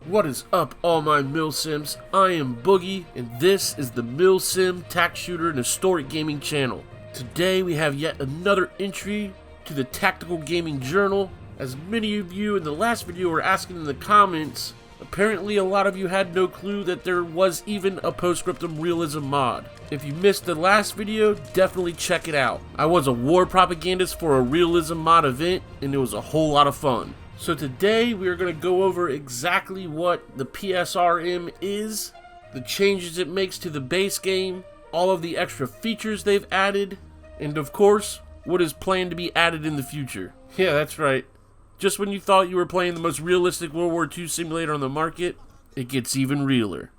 What is up, all my Mil-Sims? I am Boogie, and this is the Mil-Sim Tac Shooter and Historic Gaming channel. Today we have yet another entry to the Tactical Gaming Journal. As many of you in the last video were asking in the comments, apparently a lot of you had no clue that there was even a Post-Scriptum Realism mod. If you missed the last video, definitely check it out. I was a war propagandist for a Realism mod event, and it was a whole lot of fun. So today we are going to go over exactly what the PSRM is, the changes it makes to the base game, all of the extra features they've added, and of course, what is planned to be added in the future. Yeah, that's right. Just when you thought you were playing the most realistic World War II simulator on the market, it gets even realer.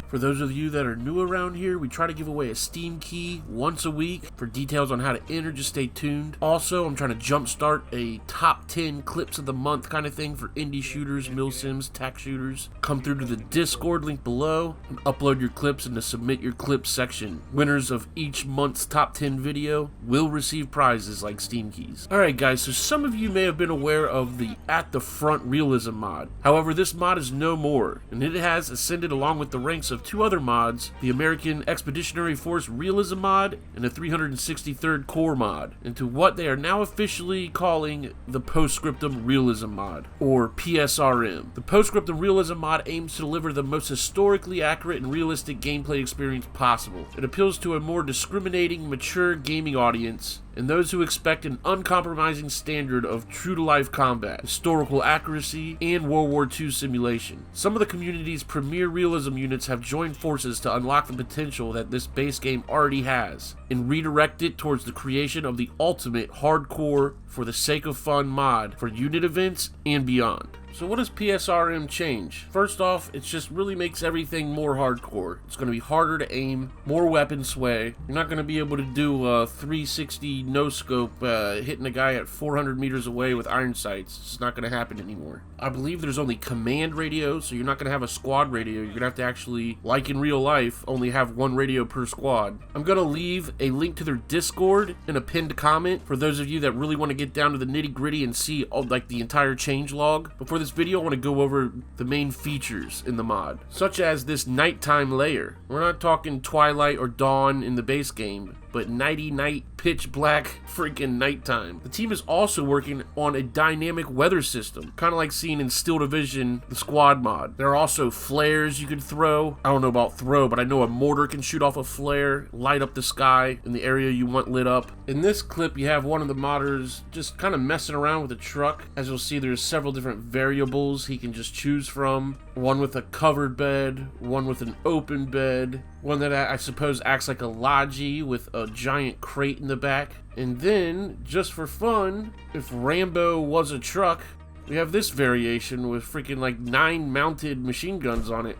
For those of you that are new around here, we try to give away a Steam key once a week. For details on how to enter, just stay tuned. Also, I'm trying to jumpstart a top 10 clips of the month kind of thing for indie shooters, mil-sims, tac shooters. Come through to the Discord link below and upload your clips in the submit your clips section. Winners of each month's top 10 video will receive prizes like Steam keys. Alright guys, so some of you may have been aware of the At the Front Realism mod. However, this mod is no more, and it has ascended along with the ranks of two other mods, the American Expeditionary Force Realism mod and the 363rd Corps mod, into what they are now officially calling the Post-Scriptum Realism mod, or PSRM. The Post-Scriptum Realism mod aims to deliver the most historically accurate and realistic gameplay experience possible. It appeals to a more discriminating, mature gaming audience and those who expect an uncompromising standard of true-to-life combat, historical accuracy, and World War II simulation. Some of the community's premier realism units have joined forces to unlock the potential that this base game already has, and redirect it towards the creation of the ultimate hardcore for the sake of fun mod for unit events and beyond. So what does PSRM change? First off, it just really makes everything more hardcore. It's going to be harder to aim, more weapon sway. You're not going to be able to do a 360 no-scope hitting a guy at 400 meters away with iron sights. It's not going to happen anymore. I believe there's only command radio, so you're not going to have a squad radio. You're going to have to actually, like in real life, only have one radio per squad. I'm going to leave a link to their Discord in a pinned comment for those of you that really want to get down to the nitty-gritty and see like the entire changelog. Before this video, I want to go over the main features in the mod, such as this nighttime layer. We're not talking twilight or dawn in the base game, but nighty-night, pitch black, freaking nighttime. The team is also working on a dynamic weather system, kind of like seen in Steel Division, the squad mod. There are also flares you can throw. I don't know about throw, but I know a mortar can shoot off a flare, light up the sky in the area you want lit up. In this clip, you have one of the modders just kind of messing around with a truck. As you'll see, there's several different variables he can just choose from. One with a covered bed, one with an open bed, one that I suppose acts like a lodgy with a giant crate in the back. And then, just for fun, if Rambo was a truck, we have this variation with freaking like 9 mounted machine guns on it.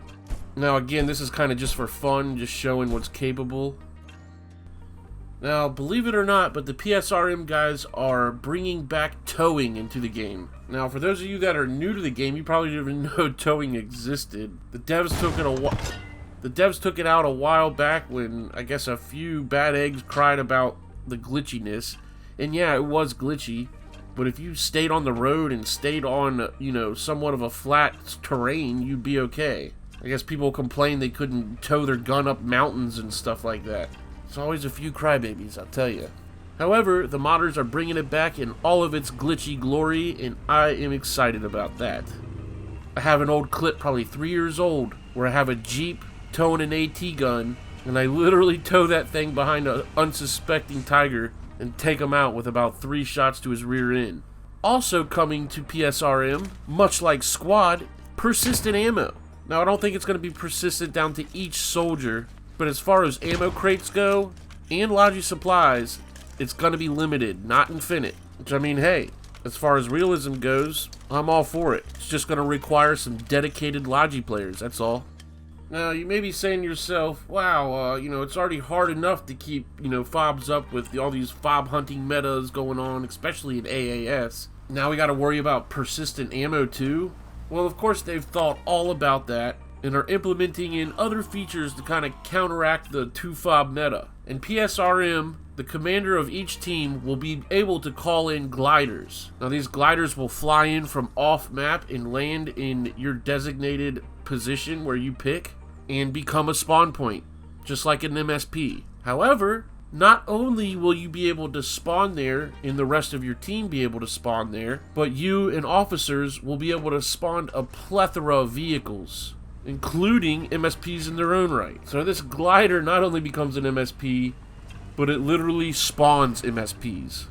Now again, this is kind of just for fun, just showing what's capable. Now, believe it or not, but the PSRM guys are bringing back towing into the game. Now, for those of you that are new to the game, you probably didn't even know towing existed. The devs took it out a while back when, I guess, a few bad eggs cried about the glitchiness. And yeah, it was glitchy. But if you stayed on the road and stayed on, you know, somewhat of a flat terrain, you'd be okay. I guess people complained they couldn't tow their gun up mountains and stuff like that. It's always a few crybabies, I'll tell you. However, the modders are bringing it back in all of its glitchy glory, and I am excited about that. I have an old clip, probably 3 years old, where I have a Jeep towing an AT gun, and I literally tow that thing behind an unsuspecting tiger and take him out with about 3 shots to his rear end. Also coming to PSRM, much like Squad, persistent ammo. Now, I don't think it's going to be persistent down to each soldier, but as far as ammo crates go, and Logi supplies, it's going to be limited, not infinite. Which, I mean, hey, as far as realism goes, I'm all for it. It's just going to require some dedicated Logi players, that's all. Now, you may be saying to yourself, wow, it's already hard enough to keep, fobs up with all these fob hunting metas going on, especially in AAS. Now we got to worry about persistent ammo too? Well, of course they've thought all about that, and are implementing in other features to kind of counteract the 2FOB meta. In PSRM, the commander of each team will be able to call in gliders. Now these gliders will fly in from off map and land in your designated position where you pick and become a spawn point, just like an MSP. However, not only will you be able to spawn there and the rest of your team be able to spawn there, but you and officers will be able to spawn a plethora of vehicles, including MSPs in their own right. So this glider not only becomes an MSP, but it literally spawns MSPs.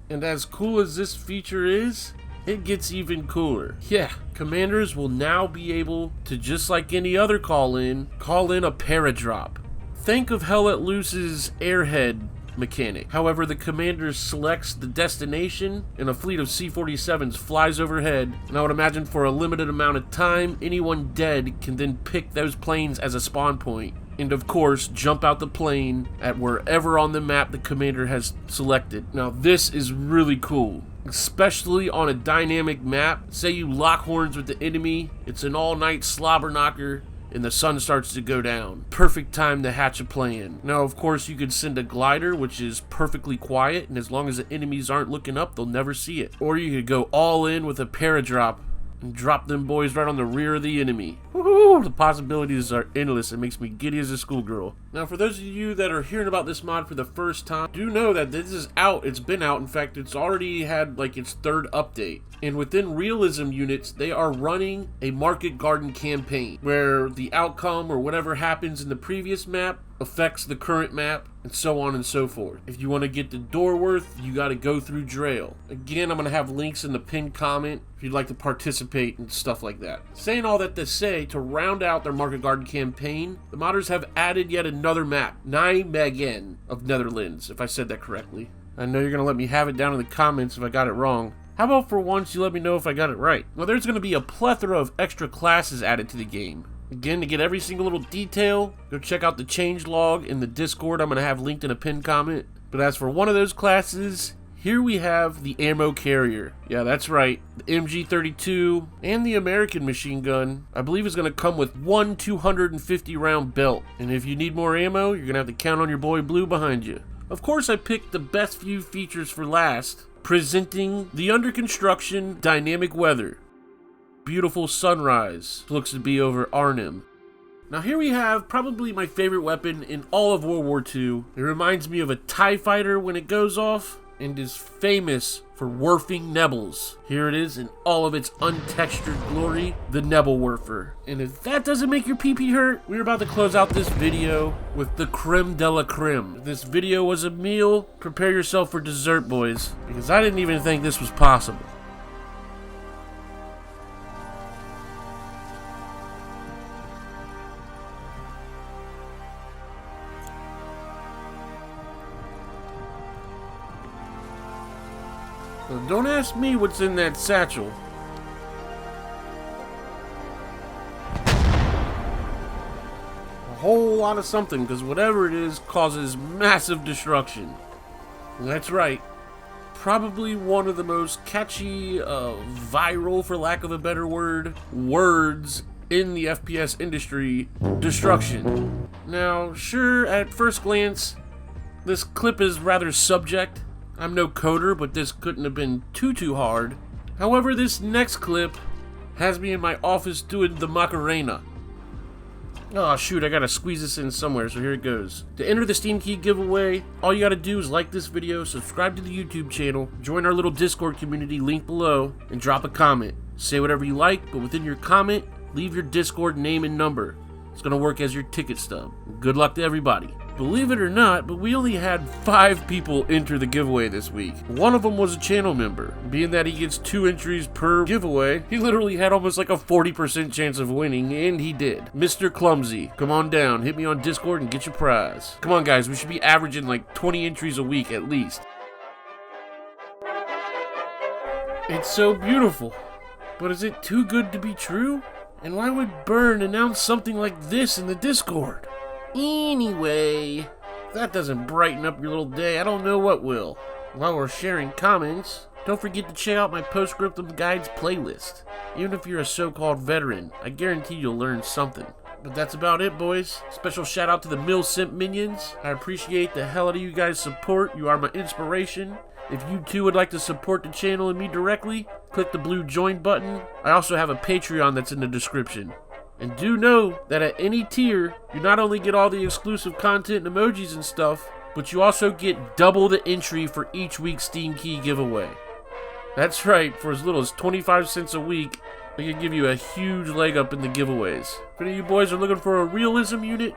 And as cool as this feature is, it gets even cooler. Yeah, commanders will now be able to, just like any other call in a paradrop. Think of Hell Let Loose's airhead mechanic. However, the commander selects the destination and a fleet of C-47s flies overhead, and I would imagine for a limited amount of time, anyone dead can then pick those planes as a spawn point, and of course jump out the plane at wherever on the map the commander has selected. Now this is really cool, especially on a dynamic map. Say you lock horns with the enemy, it's an all-night slobber knocker, and the sun starts to go down. Perfect time to hatch a plan. Now, of course, you could send a glider, which is perfectly quiet, and as long as the enemies aren't looking up, they'll never see it. Or you could go all in with a paradrop and drop them boys right on the rear of the enemy. Woohoo! The possibilities are endless. It makes me giddy as a schoolgirl. Now, for those of you that are hearing about this mod for the first time, do know that this is out. It's been out. In fact, it's already had like its 3rd update. And within Realism units, they are running a Market Garden campaign where the outcome or whatever happens in the previous map affects the current map, and so on and so forth. If you want to get the Dorworth, you got to go through Drail. Again, I'm going to have links in the pinned comment if you'd like to participate and stuff like that. Saying all that to say, to round out their Market Garden campaign, the modders have added yet another map, Nijmegen of Netherlands, if I said that correctly. I know you're going to let me have it down in the comments if I got it wrong. How about for once you let me know if I got it right? Well, there's going to be a plethora of extra classes added to the game. Again, to get every single little detail, go check out the changelog in the Discord I'm going to have linked in a pinned comment. But as for one of those classes, here we have the ammo carrier. Yeah, that's right. The MG32 and the American machine gun, I believe, is going to come with one 250 round belt. And if you need more ammo, you're going to have to count on your boy Blue behind you. Of course, I picked the best few features for last, presenting the under construction dynamic weather. Beautiful sunrise looks to be over Arnhem. Now here we have probably my favorite weapon in all of World War II. It reminds me of a TIE fighter when it goes off and is famous for werfing Nebels. Here it is in all of its untextured glory, the Nebelwerfer. And if that doesn't make your pee-pee hurt, we're about to close out this video with the creme de la creme. If this video was a meal, prepare yourself for dessert, boys, because I didn't even think this was possible. So don't ask me what's in that satchel. A whole lot of something, because whatever it is causes massive destruction. And that's right. Probably one of the most catchy, viral, for lack of a better word, words in the FPS industry: destruction. Now, sure, at first glance, this clip is rather subject. I'm no coder, but this couldn't have been too hard. However, this next clip has me in my office doing the Macarena. Oh shoot, I gotta squeeze this in somewhere, so here it goes. To enter the Steam Key giveaway, all you gotta do is like this video, subscribe to the YouTube channel, join our little Discord community linked below, and drop a comment. Say whatever you like, but within your comment, leave your Discord name and number. It's gonna work as your ticket stub. Good luck to everybody. Believe it or not, but we only had 5 people enter the giveaway this week. One of them was a channel member. Being that he gets 2 entries per giveaway, he literally had almost like a 40% chance of winning, and he did. Mr. Clumsy, come on down, hit me on Discord and get your prize. Come on guys, we should be averaging like 20 entries a week at least. It's so beautiful, but is it too good to be true? And why would Burn announce something like this in the Discord? Anyway, if that doesn't brighten up your little day, I don't know what will. While we're sharing comments, Don't forget to check out my Post-Scriptum Guides playlist. Even if you're a so-called veteran, I guarantee you'll learn something. But that's about it, boys. Special shout out to the Mil-Simp Minions. I appreciate the hell out of you guys' support. You are my inspiration. If you too would like to support the channel and me directly, click the blue join button. I also have a Patreon that's in the description. And do know that at any tier, you not only get all the exclusive content and emojis and stuff, but you also get double the entry for each week's Steam Key giveaway. That's right, for as little as 25 cents a week, I can give you a huge leg up in the giveaways. If any of you boys are looking for a Realism unit,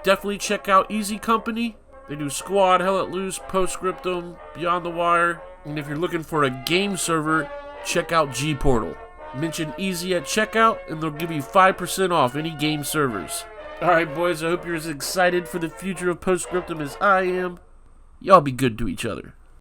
definitely check out Easy Company. They do Squad, Hell Let Loose, Post-Scriptum, Beyond the Wire. And if you're looking for a game server, check out G-Portal. Mention Easy at checkout and they'll give you 5% off any game servers. Alright boys, I hope you're as excited for the future of Post-Scriptum as I am. Y'all be good to each other.